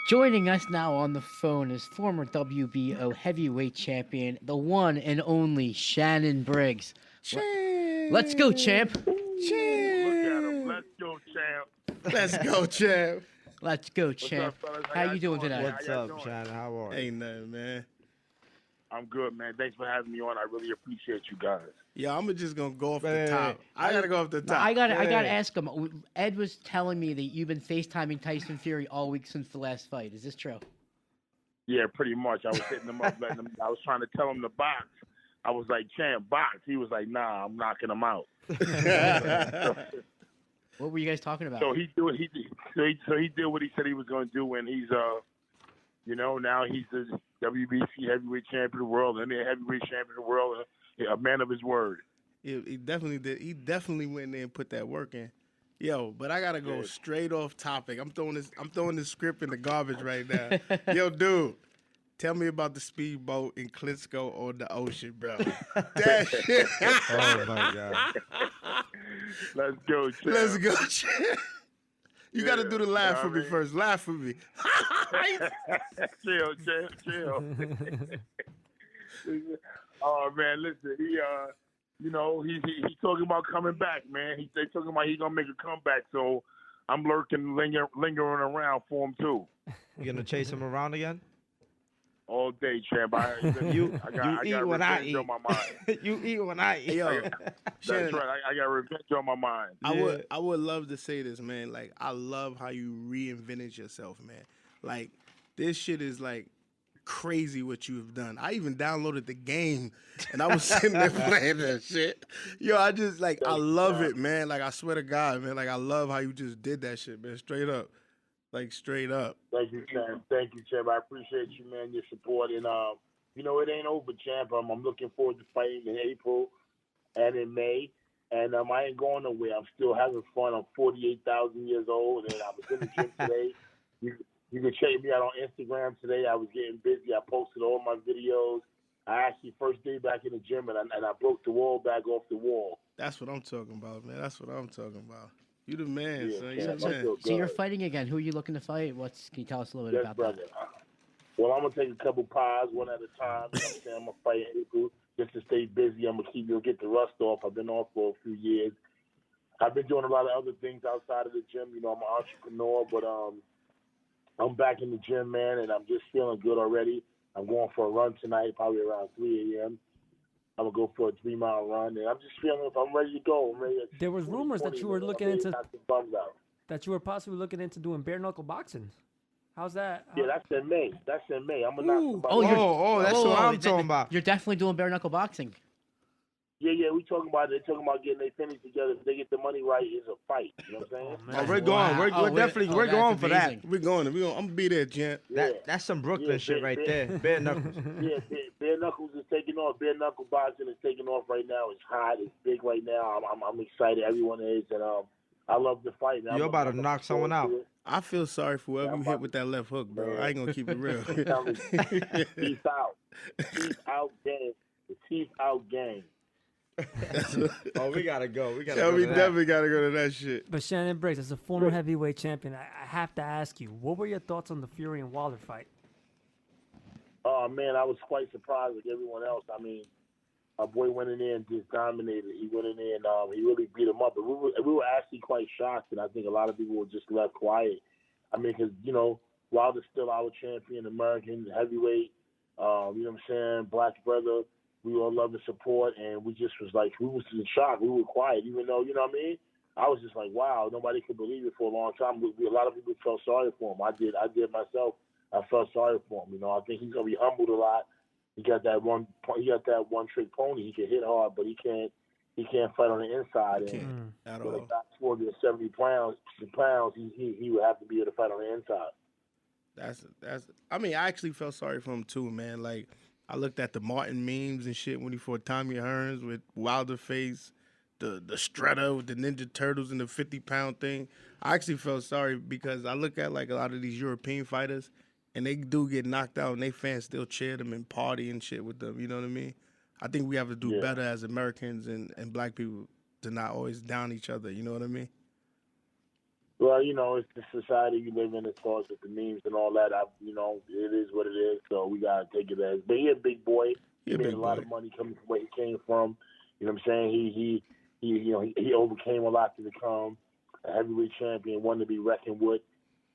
Joining us now on the phone is former WBO heavyweight champion, the one and only Shannon Briggs. Let's go, champ. Ooh, look at him. Let's go, champ. Let's go, champ. Let's go, What's champ. up, fellas? How you doing today? What's up, Shannon? How are you? Ain't nothing, man. I'm good, man. Thanks for having me on. I really appreciate you guys. Yeah, I'm just gonna go off the Wait, top. wait. I gotta go off the top. I gotta ask him. Ed was telling me that you've been FaceTiming Tyson Fury all week since the last fight. Is this true? Yeah, pretty much. I was hitting him up, I was trying to tell him to box. I was like, champ, box. He was like, nah, I'm knocking him out. What were you guys talking about? So he did what he said he was going to do, and he's now he's the WBC heavyweight champion of the world and the heavyweight champion of the world, a man of his word. He definitely did. He definitely went there and put that work in. Yo, but I gotta go straight off topic. I'm throwing this script in the garbage right now. Yo, dude, tell me about the speedboat in Klitschko on the ocean, bro. That shit. Oh my God. Let's go, champ. Let's go, champ. You gotta do the laugh for me first. Laugh for me. Chill, champ, chill. Oh man, listen, he's talking about coming back, man. They talking about he's gonna make a comeback, so I'm lingering around for him too. You gonna chase him around again? All day, champ. I got revenge on my mind. You eat when I eat. Yo, That's Shannon, right. I got revenge on my mind. I would love to say this, man. Like, I love how you reinvented yourself, man. Like, this shit is like crazy what you have done. I even downloaded the game and I was sitting there playing that shit. Yo, I just like I love it, man. Like, I swear to God, man. Like, I love how you just did that shit, man. Straight up. Like, straight up. Thank you, champ. Thank you, champ. I appreciate you, man, your support. And it ain't over, champ. I'm looking forward to fighting in April and in May. And I ain't going nowhere. I'm still having fun. I'm 48,000 years old, and I was in the gym today. You can check me out on Instagram today. I was getting busy. I posted all my videos. I actually first day back in the gym, and I broke the wall back off the wall. That's what I'm talking about, man. That's what I'm talking about. You the man, Yeah, son. yeah, You the man. So you're fighting again. Who are you looking to fight? Can you tell us a little bit about brother. that? Well, I'm gonna take a couple pies one at a time. You know what I'm saying? I'm gonna fight in April just to stay busy. I'm gonna get the rust off. I've been off for a few years. I've been doing a lot of other things outside of the gym. I'm an entrepreneur, but I'm back in the gym, man, and I'm just feeling good already. I'm going for a run tonight, probably around 3 a.m. I'm gonna go for a 3-mile run, and I'm just feeling if I'm ready to go. I'm ready to, There was rumors that you were looking into knock the bums out. that you were possibly looking into doing bare-knuckle boxing. How's that? Yeah, that's in May. I'm gonna knock the bums Oh, out. That's what I'm talking about. You're definitely doing bare knuckle boxing. Yeah, we talking about it. They're talking about getting their pennies together. If they get the money right, it's a fight. You know what I'm saying? Oh, we're going. We're definitely we're that's going for that. amazing. We're going. I'm gonna be there, champ. That's some Brooklyn shit right there. Bare knuckles. Yeah, bare knuckles is taking off. Bare knuckle boxing is taking off right now. It's hot. It's big right now. I'm excited. Everyone is, and I love the fight. You're about to knock someone out. I feel sorry for whoever you hit with that left hook, bro. I ain't gonna keep it real. Peace out. Teeth out game. The teeth out game. Oh, we gotta go. We gotta. Yeah, go we to that. definitely gotta go to that shit. But Shannon Briggs, as a former heavyweight champion, I have to ask you, what were your thoughts on the Fury and Wilder fight? Oh man, I was quite surprised like everyone else. I mean, our boy went in there and just dominated. He went in there and he really beat him up. But we were actually quite shocked, and I think a lot of people were just left quiet. I mean, because Wilder's still our champion, American heavyweight. You know what I'm saying? Black brother. We all love and support, and we just was like, we was in shock. We were quiet, even though, you know what I mean? I was just like, wow, nobody could believe it for a long time. A lot of people felt sorry for him. I did myself. I felt sorry for him. I think he's gonna be humbled a lot. He got that one trick pony. He can hit hard, but he can't fight on the inside. And At when all. he got 40 or 70 pounds, he would have to be able to fight on the inside. That's. I mean, I actually felt sorry for him too, man. Like, I looked at the Martin memes and shit when he fought Tommy Hearns with Wilder face, the Stretta with the Ninja Turtles and the 50-pound thing. I actually felt sorry because I look at like a lot of these European fighters and they do get knocked out and they fans still cheer them and party and shit with them. You know what I mean? I think we have to do better as Americans and black people to not always down each other. You know what I mean? Well, it's the society we live in as far as with the memes and all that. It is what it is. So we gotta take it as. But he a big boy. He made a lot of money coming from where he came from. You know what I'm saying? He overcame a lot to become a heavyweight champion, one to be reckoned with.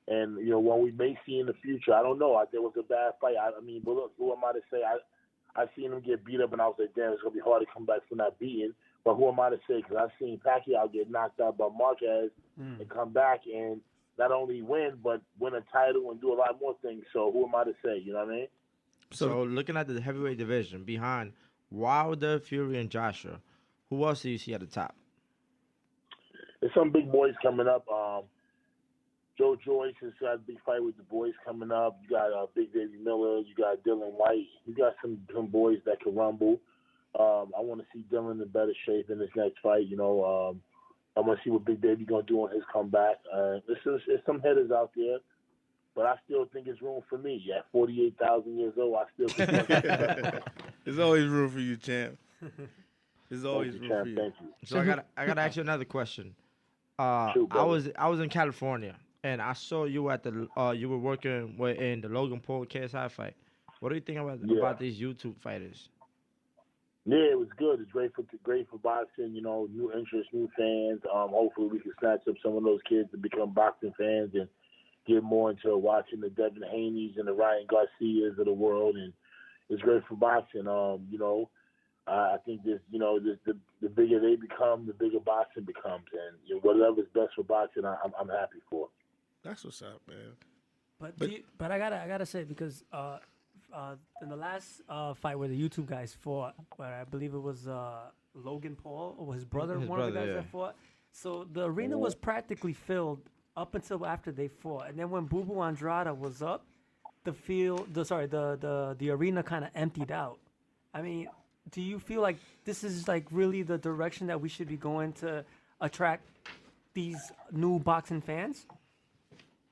And what we may see in the future, I don't know. There was a bad fight. But look, who am I to say? I seen him get beat up, and I was like, damn, it's gonna be hard to come back from that beating. But who am I to say? Because I've seen Pacquiao get knocked out by Marquez and come back and not only win, but win a title and do a lot more things. So who am I to say? You know what I mean? So looking at the heavyweight division behind Wilder, Fury, and Joshua, who else do you see at the top? There's some big boys coming up. Joe Joyce has got a big fight with the boys coming up. You got Big Davey Miller. You got Dylan White. You got some boys that can rumble. I want to see Dylan in better shape in this next fight. I want to see what Big Davey going to do on his comeback. There's some hitters out there, but I still think it's room for me. At 48,000 years old, I still think there's always room for you, champ. There's always room for you. Thank you. So I gotta ask you another question. Shoot, I was in California and I saw you at the you were working in the Logan Paul KSI fight. What do you think about these YouTube fighters? Yeah, it was good. It's great for boxing. New interest, new fans. Hopefully, we can snatch up some of those kids to become boxing fans and get more into watching the Devin Haney's and the Ryan Garcias of the world. And it's great for boxing. I think this, the bigger they become, the bigger boxing becomes, and whatever's best for boxing, I'm happy for. That's what's up, man. But I gotta say, because in the last fight where the YouTube guys fought, where I believe it was Logan Paul or his brother, one of the guys that fought. So the arena was practically filled up until after they fought, and then when Boo Boo Andrade was up, the arena kind of emptied out. I mean, do you feel like this is like really the direction that we should be going to attract these new boxing fans?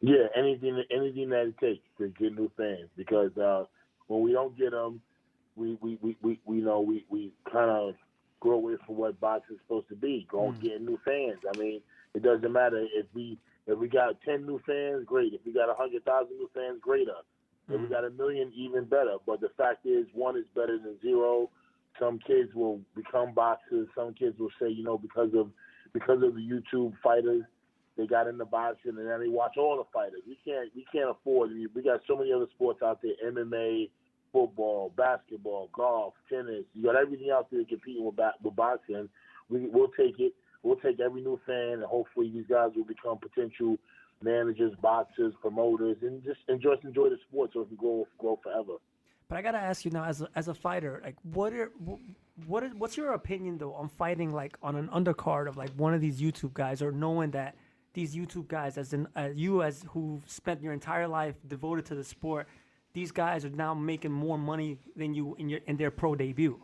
Yeah, anything that it takes to get new fans, because when we don't get them, we kind of grow away from what boxing is supposed to be. Getting new fans. I mean, it doesn't matter if we got 10 new fans, great. If we got 100,000 new fans, greater. If we got 1 million, even better. But the fact is, one is better than zero. Some kids will become boxers. Some kids will say, because of the YouTube fighters, they got into boxing and now they watch all the fighters. We can't afford. We got so many other sports out there: MMA, football, basketball, golf, tennis. You got everything out there competing with boxing. We'll take it. We'll take every new fan, and hopefully these guys will become potential managers, boxers, promoters, and just enjoy the sport so it can grow forever. But I gotta ask you now, as a fighter, like, what's your opinion though on fighting like on an undercard of like one of these YouTube guys, or knowing that these YouTube guys, who've spent your entire life devoted to the sport, these guys are now making more money than you in their pro debut?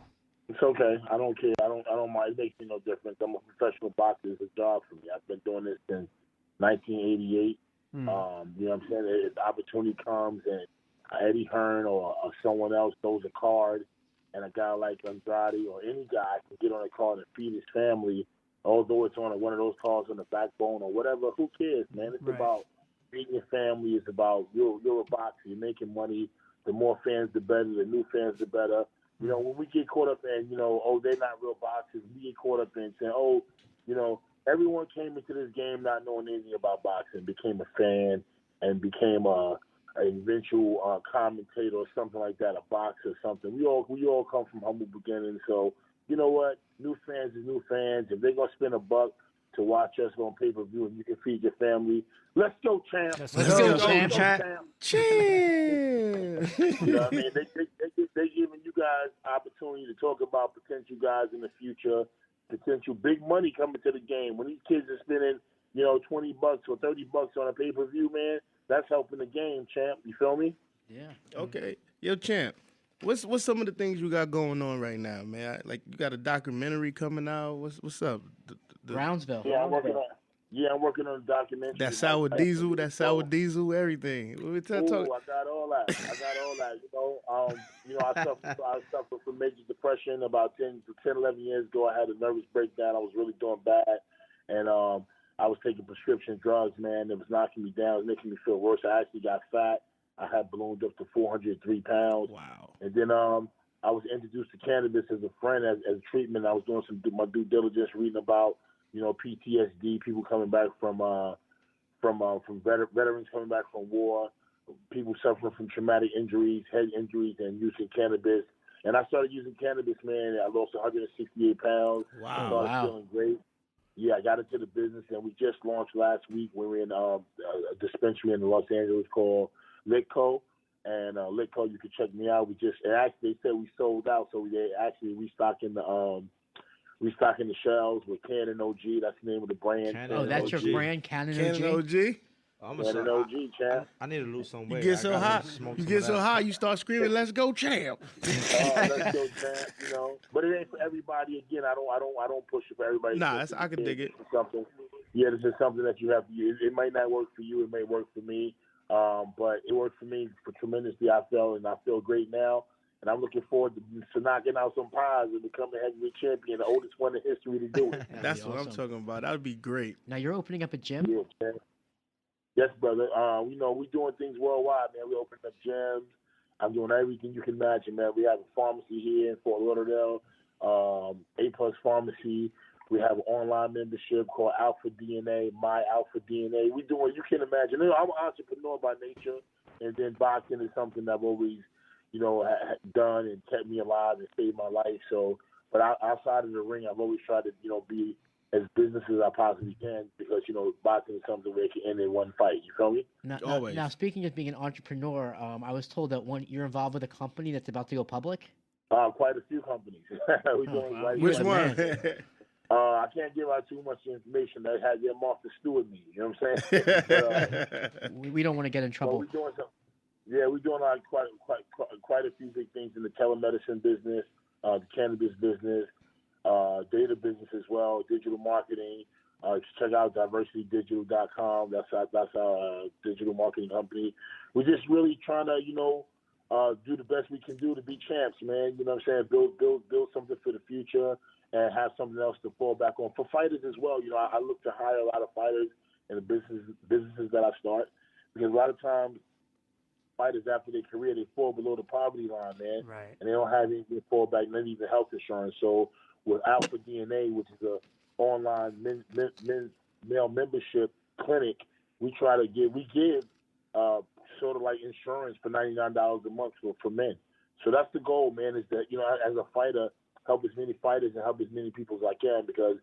It's okay. I don't care. I don't mind. It makes me no difference. I'm a professional boxer. It's a job for me. I've been doing this since 1988. You know what I'm saying? If the opportunity comes and Eddie Hearn or someone else throws a card, and a guy like Andrade or any guy can get on a card and feed his family, although it's on one of those cards on the backbone or whatever, who cares, man? It's about feeding your family. It's about you're a boxer. You're making money. The more fans, the better. The new fans, the better. When we get caught up in, they're not real boxers, we get caught up in saying, everyone came into this game not knowing anything about boxing, became a fan, and became an eventual commentator or something like that, a boxer or something. We all come from humble beginnings, so you know what? New fans is new fans. If they're going to spend $1 to watch us on pay-per-view and you can feed your family, let's go, champ. Let's go, champ. Chill. You know what I mean? They giving you guys opportunity to talk about potential guys in the future, potential big money coming to the game. When these kids are spending, $20 or $30 on a pay-per-view, man, that's helping the game, champ. You feel me? Yeah. Okay. Yo, champ, what's some of the things you got going on right now, man? Like, you got a documentary coming out. What's up? Brownsville. Yeah, I'm working on a documentary. That sour diesel, everything. I got all that. I suffered from major depression about 10, 11 years ago. I had a nervous breakdown. I was really doing bad. And I was taking prescription drugs, man. It was knocking me down. It was making me feel worse. I actually got fat. I had ballooned up to 403 pounds. Wow. And then I was introduced to cannabis as a friend, as a treatment. I was doing my due diligence, reading about, PTSD, people coming back from veterans coming back from war, people suffering from traumatic injuries, head injuries, and using cannabis. And I started using cannabis, man. I lost 168 pounds. Wow. I started feeling great. Yeah, I got into the business, and we just launched last week. We were in a dispensary in Los Angeles called Litco. And Litco, you can check me out. They said we sold out, so they actually restocking the shelves with Cannon OG. That's the name of the brand. Oh, that's OG. your brand, Cannon OG? Cannon OG? Cannon OG, champ. I need to lose some You weight. get so I gotta high. smoke You some get of so that. high, you start screaming, "Let's go, champ!" Let's go, champ. But it ain't for everybody. Again, I don't push it for everybody. Nah, I can dig it. Something. Yeah, this is something that you have to use. It might not work for you. It may work for me. But it worked for me tremendously. I feel great now. And I'm looking forward to knocking out some pies and becoming heavyweight champion, the oldest one in history to do it. That's what I'm talking about. That would be great. Now you're opening up a gym? Yeah, man. Yes, brother. We're doing things worldwide, man. We're opening up gyms. I'm doing everything you can imagine, man. We have a pharmacy here in Fort Lauderdale, A+ Pharmacy. We have an online membership called Alpha DNA, My Alpha DNA. We doing, you can imagine. I'm an entrepreneur by nature, and then boxing is something I've always, done and kept me alive and saved my life. So, but outside of the ring, I've always tried to, be as business as I possibly can because, boxing is something where it can end in one fight. You feel me? Always. Now, speaking of being an entrepreneur, I was told that you're involved with a company that's about to go public? Quite a few companies. We're doing right Which here. one? I can't give out too much information. That had them off the stew with me. You know what I'm saying? But, we don't want to get in trouble. we're doing some. Yeah, we're doing quite a few big things in the telemedicine business, the cannabis business, data business as well, digital marketing. Check out diversitydigital.com. That's our digital marketing company. We're just really trying to, do the best we can do to be champs, man. You know what I'm saying? Build something for the future and have something else to fall back on. For fighters as well, I look to hire a lot of fighters in the businesses that I start because a lot of times fighters after their career, they fall below the poverty line, man. Right. And they don't have anything to fall back, not even health insurance. So with Alpha DNA, which is a online male membership clinic, we give sort of like insurance for $99 a month for men. So that's the goal, man, is that, as a fighter, help as many fighters and help as many people as I can because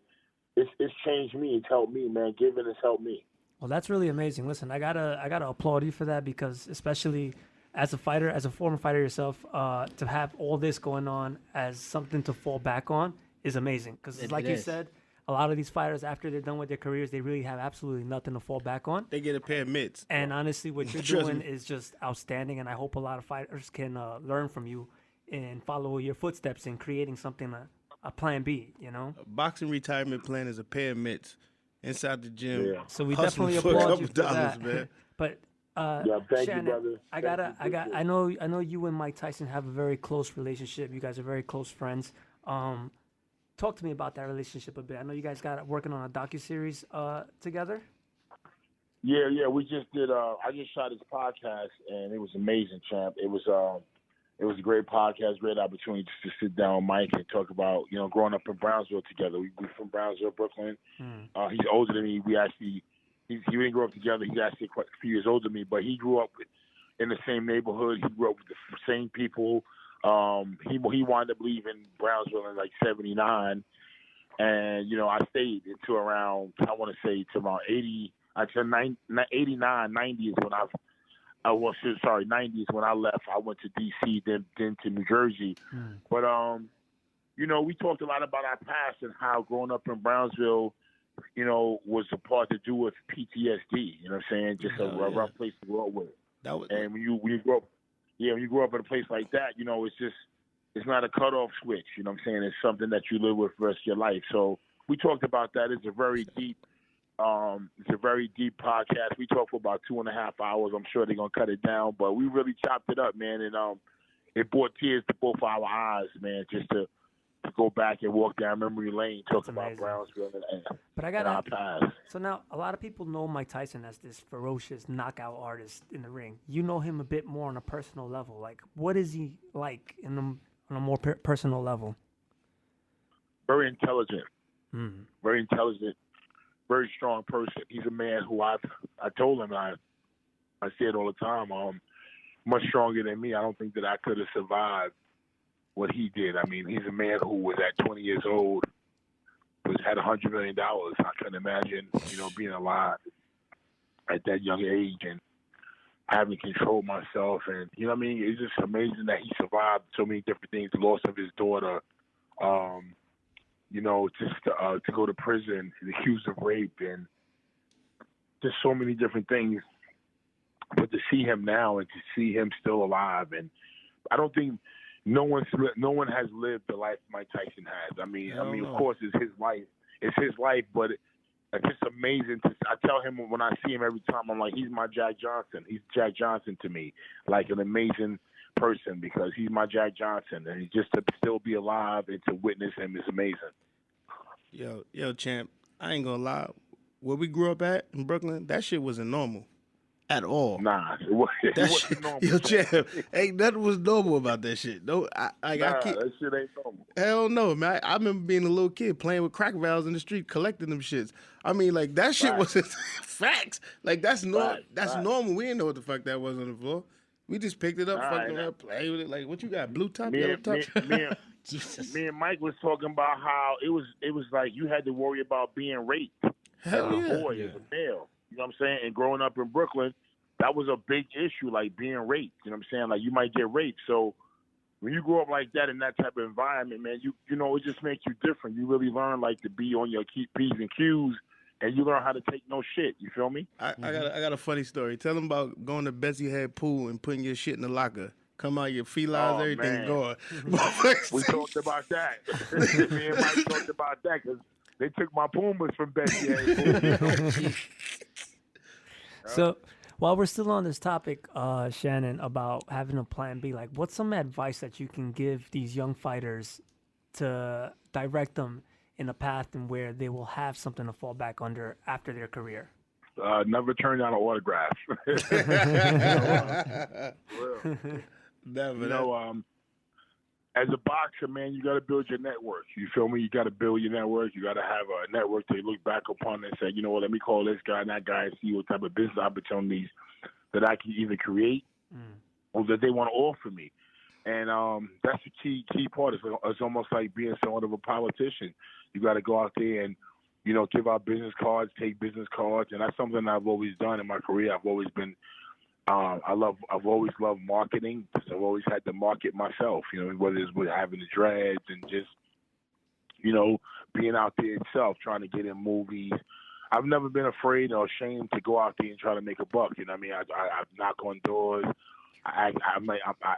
it's changed me. It's helped me, man. Giving has helped me. Well, that's really amazing. Listen, I gotta applaud you for that because especially as a fighter, as a former fighter yourself, to have all this going on as something to fall back on is amazing. Because like you said, a lot of these fighters, after they're done with their careers, they really have absolutely nothing to fall back on. They get a pair of mitts. And honestly, what you're doing is just outstanding. And I hope a lot of fighters can learn from you and follow your footsteps in creating something, a plan B, A boxing retirement plan is a pair of mitts inside the gym. Yeah. So we hustling definitely for a applaud couple you for dollars, that. man. But Thank Shannon, you, brother. I know you and Mike Tyson have a very close relationship. You guys are very close friends. Talk to me about that relationship a bit. I know you guys got working on a docuseries together. Yeah. We just did. I just shot his podcast, and it was amazing, champ. It was a great podcast, great opportunity just to sit down with Mike and talk about growing up in Brownsville together. We're from Brownsville, Brooklyn. He's older than me. He didn't grow up together. He's actually quite a few years older than me, but he grew up in the same neighborhood. He grew up with the same people. He wound up leaving Brownsville in like '79, and I stayed until around 80. Until 89, 90 is when 90 is when I left. I went to D.C., then to New Jersey. But we talked a lot about our past and how growing up in Brownsville, was a part to do with PTSD. You know what I'm saying? Just a rough place to grow up with. And when you grow up. Yeah, when you grow up in a place like that, it's not a cutoff switch. You know what I'm saying? It's something that you live with for the rest of your life. So we talked about that. It's a very deep podcast. We talked for about 2.5 hours. I'm sure they're gonna cut it down, but we really chopped it up, man. And it brought tears to both our eyes, man, just to to go back and walk down memory lane, talk That's about amazing. Brownsville But I and our got past. so now a lot of people know Mike Tyson as this ferocious knockout artist in the ring. You know him a bit more on a personal level. Like, what is he like on a more personal level? Very intelligent. Mm. Very intelligent, very strong person. He's a man who I told him, I say it all the time, much stronger than me. I don't think that I could have survived what he did. I mean, he's a man who was at 20 years old, had $100 million. I couldn't imagine, being alive at that young age and having to control myself. And, you know what I mean? It's just amazing that he survived so many different things, the loss of his daughter, just to go to prison and accused of rape and just so many different things. But to see him now and to see him still alive, and I don't think no one has lived the life Mike Tyson has. I mean, of course, it's his life, but it's just amazing. I tell him when I see him every time, I'm like, he's my Jack Johnson. He's Jack Johnson to me, like an amazing person, because he's my Jack Johnson, and just to still be alive and to witness him is amazing. Yo, champ, I ain't gonna lie. Where we grew up at in Brooklyn, that shit wasn't normal at all. Nah, it wasn't normal. Yo, champ, ain't nothing was normal about that shit. No, I can't. That shit ain't normal. Hell no, man. I remember being a little kid playing with crack valves in the street, collecting them shits. I mean, like, that shit was facts. Like, that's normal. We didn't know what the fuck that was on the floor. We just picked it up, fucking around, play with it. Like, what you got? Blue top, yellow top? Me and Mike was talking about how it was like you had to worry about being raped Hell as a boy, as a male. You know what I'm saying? And growing up in Brooklyn, that was a big issue, like being raped. You know what I'm saying? Like, you might get raped. So when you grow up like that in that type of environment, man, you know, it just makes you different. You really learn, like, to be on your P's and Q's, and you learn how to take no shit. You feel me? I got a funny story. Tell them about going to Betsy Head Pool and putting your shit in the locker. Come out, your felines, everything man. gone. We talked about that. Me and Mike talked about that because they took my Pumas from Betsy Head Pool. So, while we're still on this topic, Shannon, about having a plan B, like, what's some advice that you can give these young fighters to direct them in a path and where they will have something to fall back under after their career? Never turn down an autograph. Never. As a boxer, man, you got to build your network. You feel me? You got to build your network. You got to have a network to look back upon and say, you know what, let me call this guy and that guy and see what type of business opportunities that I can either create or that they want to offer me. And that's the key part. It's almost like being somewhat of a politician. You got to go out there and, you know, give out business cards, take business cards, and that's something I've always done in my career. I've always been I've always loved marketing because I've always had to market myself, you know, whether it's with having the dreads and just, you know, being out there itself, trying to get in movies. I've never been afraid or ashamed to go out there and try to make a buck. You know what I mean? I knock on doors. I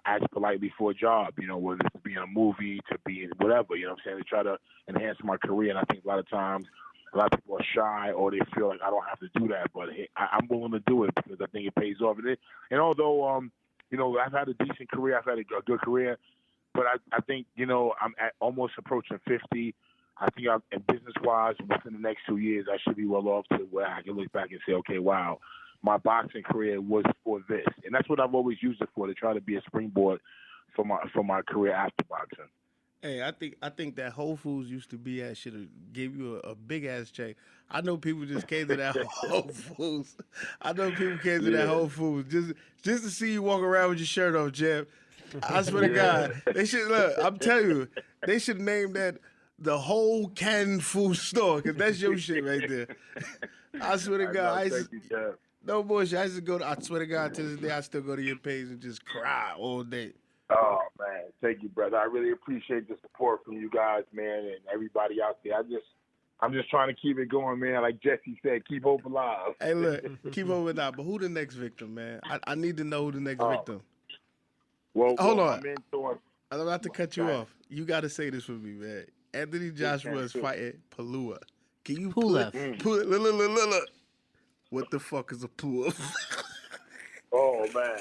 ask politely for a job, you know, whether it's to be in a movie, to be in whatever, you know what I'm saying, to try to enhance my career. And I think a lot of times a lot of people are shy or they feel like I don't have to do that, but I'm willing to do it because I think it pays off. And although, you know, I've had a decent career, I've had a good career, but I think, you know, I'm almost approaching 50. I think business-wise, within the next 2 years, I should be well off to where I can look back and say, okay, wow, my boxing career was for this. And that's what I've always used it for, to try to be a springboard for my career after boxing. Hey, I think that Whole Foods used to be at should have gave you a big ass check. I know people just came to that Whole Foods. I know people came to that Whole Foods just to see you walk around with your shirt off, Jeff. I swear to God, they should look. I'm telling you, they should name that the whole canned food store because that's your shit right there. I swear to God, no bullshit. I used to go. I swear to God, to this day, I still go to your page and just cry all day. Oh, man. Thank you, brother. I really appreciate the support from you guys, man, and everybody out there. I'm just trying to keep it going, man. Like Jesse said, keep hope alive. Hey, look, keep hope alive. But who the next victim, man? I need to know who the next victim. Well, hold on. I'm about to cut you off. You got to say this for me, man. Anthony Joshua is fighting Palua. Can you Pulev? What the fuck is a Pulev? Oh, man.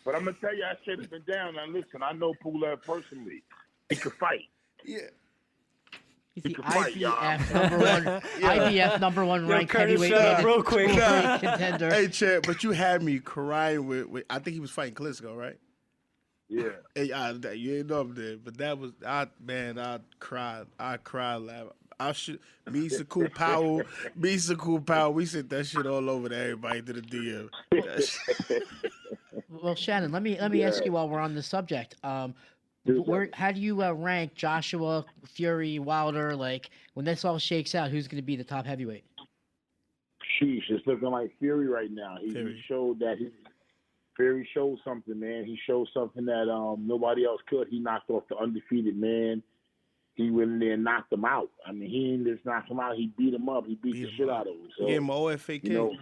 But I'm going to tell you, I should have been down. Now, listen, I know Pulev personally. He could fight. Yeah. He's the can fight, y'all. IBF number one, IBF number one ranked Curtis, heavyweight shut up man, real quick. welterweight contender. Hey, Champ, but you had me crying with I think he was fighting Klitschko, right? Yeah. Hey, you ain't know him there, but that was I cried. I cried laughing. Me, Cool Powell, we sent that shit all over to everybody to the DM. Well, Shannon, let me ask you while we're on the subject. How do you rank Joshua, Fury, Wilder? Like when this all shakes out, who's going to be the top heavyweight? Sheesh, it's looking like Fury right now. He showed that Fury showed something, man. He showed something that nobody else could. He knocked off the undefeated man. He went in there and knocked him out. I mean, he didn't just knock him out. He beat him up. He beat the shit out of him. So, gave him an OFAK. You know,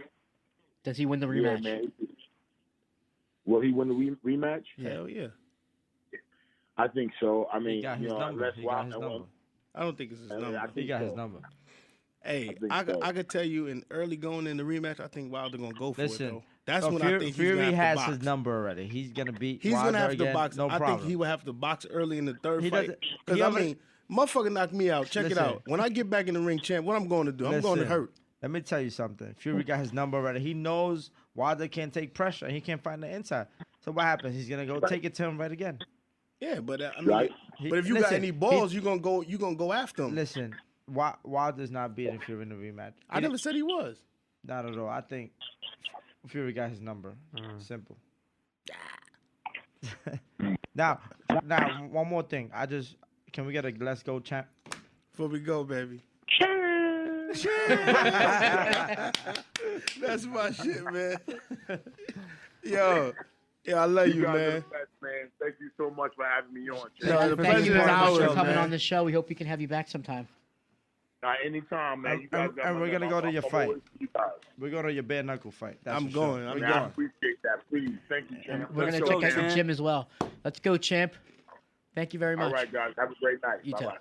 does he win the rematch? Yeah, man. Will he win the rematch? Hell yeah. I think so. I mean, He got his number. I don't think it's his number. He got his number. Hey, I could tell you in early going in the rematch, I think Wilder gonna go for it though. That's when Fury, I think Fury he's has to box. his number already. He's gonna beat. He's Wilder gonna have again, to box. No I problem. think he would have to box early in the third He fight. doesn't- Because he I already- mean, motherfucker knocked me out. Check it Listen. out. When I get back in the ring, champ, what I'm going to do? I'm going to Listen, hurt. Let me tell you something. Fury got his number already. He knows Wilder can't take pressure. He can't find the inside. So what happens? He's gonna go take it to him right again. Yeah, but I mean, Right. but if you got any balls, you gonna go after him. Listen, Wilder's not beating Fury in the rematch. I never said he was. Not at all. I think Fury got his number. Simple. now, one more thing. Can we get a let's go champ? Before we go, baby. That's my shit, man. Yo, I love you, guys are man. the best, man. Thank you so much for having me on. No, the Thank you pleasure is very much for ours, coming man. on the show. We hope we can have you back sometime. Anytime, man. You guys got And my we're gonna number. go to your I'm fight. always with you guys. We're going to your bare-knuckle fight. That's I'm for sure. going. We're Man, I going. appreciate that. Please. Thank you, And champ. we're Let's gonna go, check out your champ. gym as well. Let's go, champ. Thank you very much. All right, guys. Have a great night. You too. Bye-bye.